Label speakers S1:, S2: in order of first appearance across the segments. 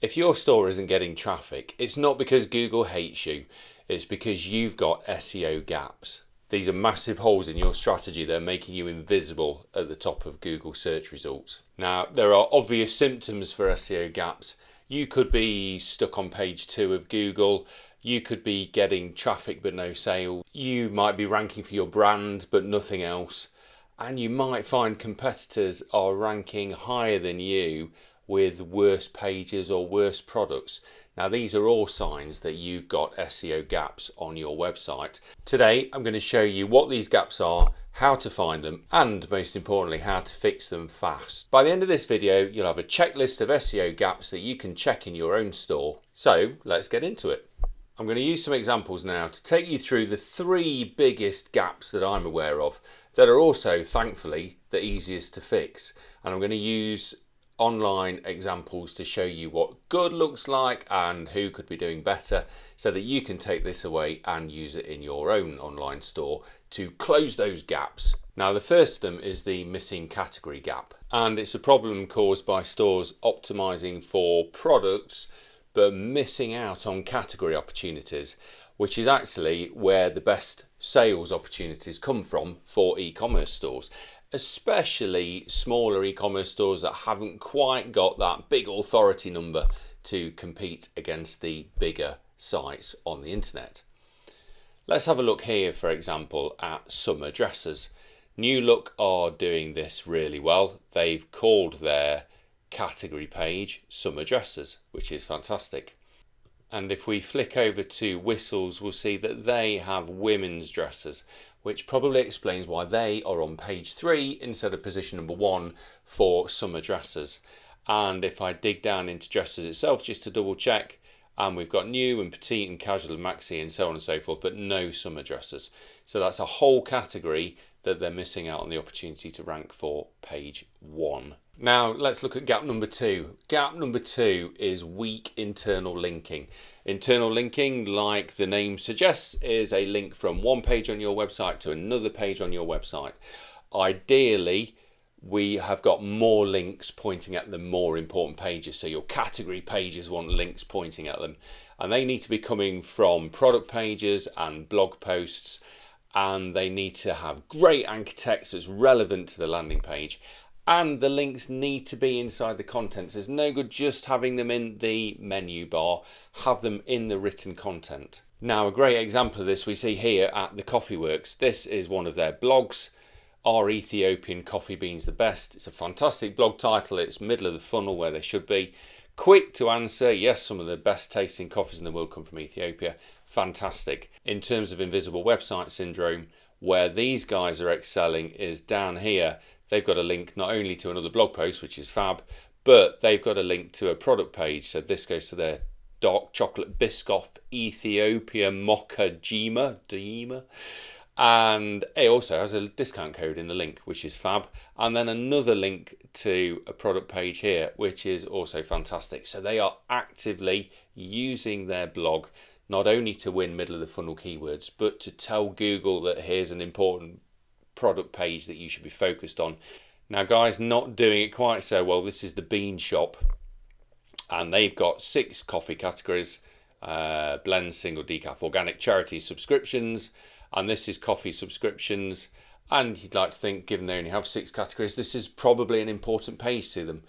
S1: If your store isn't getting traffic, it's not because Google hates you, it's because you've got SEO gaps. These are massive holes in your strategy that are making you invisible at the top of Google search results. Now, there are obvious symptoms for SEO gaps. You could be stuck on page 2 of Google. You could be getting traffic but no sale. You might be ranking for your brand but nothing else. And you might find competitors are ranking higher than you with worse pages or worse products. Now, these are all signs that you've got SEO gaps on your website. Today, I'm going to show you what these gaps are, how to find them, and most importantly, how to fix them fast. By the end of this video, you'll have a checklist of SEO gaps that you can check in your own store. So let's get into it. I'm going to use some examples now to take you through the 3 biggest gaps that I'm aware of that are also, thankfully, the easiest to fix. And I'm going to use online examples to show you what good looks like and who could be doing better, so that you can take this away and use it in your own online store to close those gaps. Now, the first of them is the missing category gap, and it's a problem caused by stores optimizing for products but missing out on category opportunities, which is actually where the best sales opportunities come from for e-commerce stores, especially smaller e-commerce stores that haven't quite got that big authority number to compete against the bigger sites on the internet. Let's have a look here, for example, at summer dresses. New Look are doing this really well. They've called their category page summer dresses, which is fantastic. And if we flick over to Whistles, we'll see that they have women's dresses, which probably explains why they are on page 3 instead of position number 1 for summer dresses. And if I dig down into dresses itself just to double check, and we've got new and petite and casual and maxi and so on and so forth, but no summer dresses. So that's a whole category that they're missing out on the opportunity to rank for page 1. Now let's look at gap number 2. Gap number 2 is weak internal linking. Internal linking, like the name suggests, is a link from one page on your website to another page on your website. Ideally, we have got more links pointing at the more important pages. So your category pages want links pointing at them, and they need to be coming from product pages and blog posts, and they need to have great anchor text that's relevant to the landing page. And the links need to be inside the contents. There's no good just having them in the menu bar. Have them in the written content. Now, a great example of this we see here at the Coffee Works. This is one of their blogs. Are Ethiopian coffee beans the best? It's a fantastic blog title. It's middle of the funnel where they should be. Quick to answer. Yes, some of the best tasting coffees in the world come from Ethiopia. Fantastic. In terms of invisible website syndrome, where these guys are excelling is down here. They've got a link not only to another blog post, which is fab, but they've got a link to a product page. So this goes to their dark chocolate Biscoff Ethiopia Mocha Dima. And it also has a discount code in the link, which is fab. And then another link to a product page here, which is also fantastic. So they are actively using their blog not only to win middle of the funnel keywords, but to tell Google that here's an important product page that you should be focused on. Now, guys, not doing it quite so well. This is the Bean Shop, and they've got 6 coffee categories: blend, single, decaf, organic, charity, subscriptions, and this is coffee subscriptions. And you'd like to think, given they only have 6 categories, this is probably an important page to them.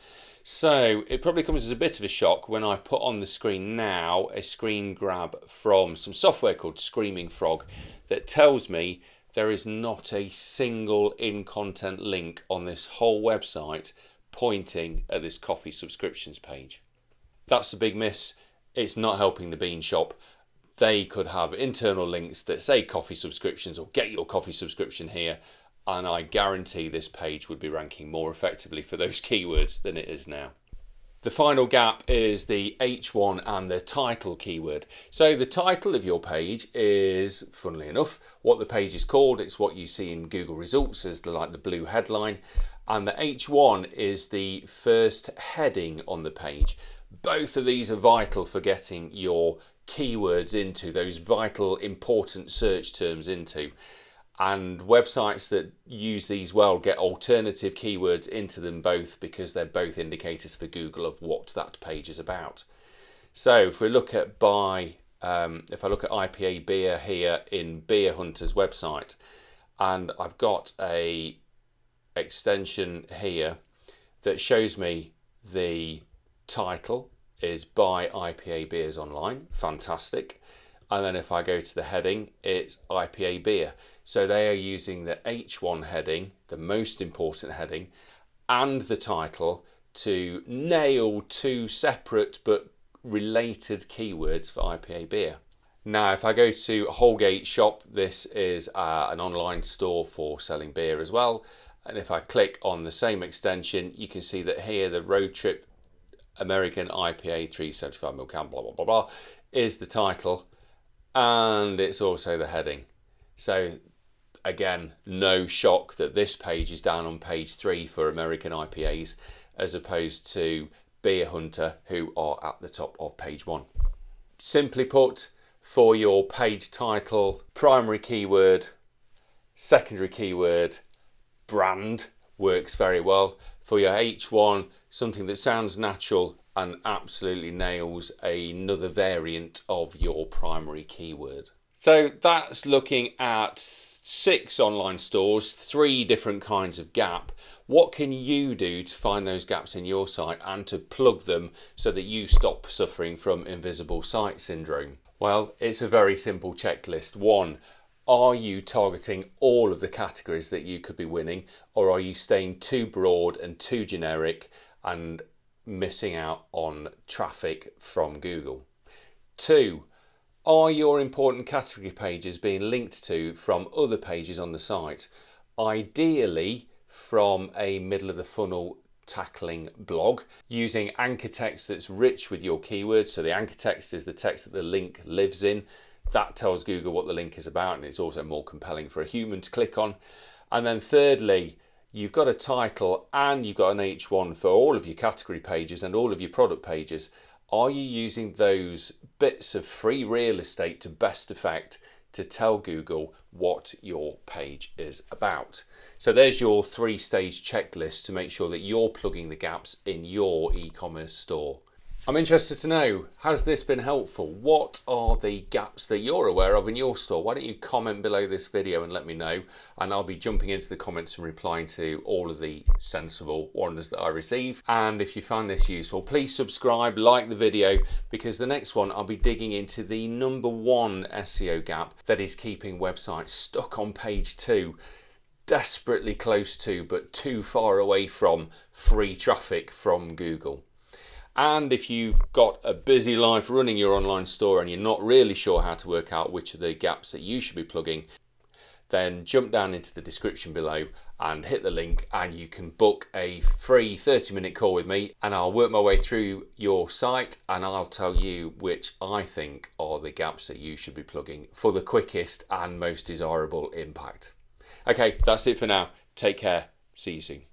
S1: So it probably comes as a bit of a shock when I put on the screen now a screen grab from some software called Screaming Frog that tells me there is not a single in-content link on this whole website pointing at this coffee subscriptions page. That's a big miss. It's not helping the Bean Shop. They could have internal links that say coffee subscriptions or get your coffee subscription here, and I guarantee this page would be ranking more effectively for those keywords than it is now. The final gap is the H1 and the title keyword. So the title of your page is, funnily enough, what the page is called. It's what you see in Google results as the blue headline. And the H1 is the first heading on the page. Both of these are vital for getting your keywords into, those vital important search terms into. And websites that use these well get alternative keywords into them both, because they're both indicators for Google of what that page is about. So if we look at if I look at IPA beer here in Beer Hunter's website, and I've got a extension here that shows me the title is by IPA Beers Online, fantastic. And then if I go to the heading, it's IPA beer. So they are using the H1 heading, the most important heading, and the title to nail two separate but related keywords for IPA beer. Now, if I go to Holgate Shop, this is an online store for selling beer as well. And if I click on the same extension, you can see that here the Road Trip American IPA 375ml can, blah, blah, blah, blah, is the title. And it's also the heading. So again, no shock that this page is down on page 3 for American IPAs, as opposed to Beer Hunter, who are at the top of page 1. Simply put, for your page title, primary keyword, secondary keyword, brand works very well. For your H1, something that sounds natural and absolutely nails another variant of your primary keyword. So that's looking at 6 online stores, 3 different kinds of gap. What can you do to find those gaps in your site and to plug them so that you stop suffering from invisible site syndrome? Well, it's a very simple checklist. 1, are you targeting all of the categories that you could be winning, or are you staying too broad and too generic and missing out on traffic from Google? 2, are your important category pages being linked to from other pages on the site? Ideally from a middle of the funnel tackling blog, using anchor text that's rich with your keywords. So the anchor text is the text that the link lives in. That tells Google what the link is about, and it's also more compelling for a human to click on. And then thirdly, you've got a title and you've got an H1 for all of your category pages and all of your product pages. Are you using those bits of free real estate to best effect to tell Google what your page is about? So there's your 3-stage checklist to make sure that you're plugging the gaps in your e-commerce store. I'm interested to know, has this been helpful? What are the gaps that you're aware of in your store? Why don't you comment below this video and let me know, and I'll be jumping into the comments and replying to all of the sensible ones that I receive. And if you find this useful, please subscribe, like the video, because the next one I'll be digging into the #1 SEO gap that is keeping websites stuck on page 2, desperately close to but too far away from free traffic from Google. And if you've got a busy life running your online store and you're not really sure how to work out which are the gaps that you should be plugging, then jump down into the description below and hit the link, and you can book a free 30-minute call with me, and I'll work my way through your site and I'll tell you which I think are the gaps that you should be plugging for the quickest and most desirable impact. Okay, that's it for now. Take care. See you soon.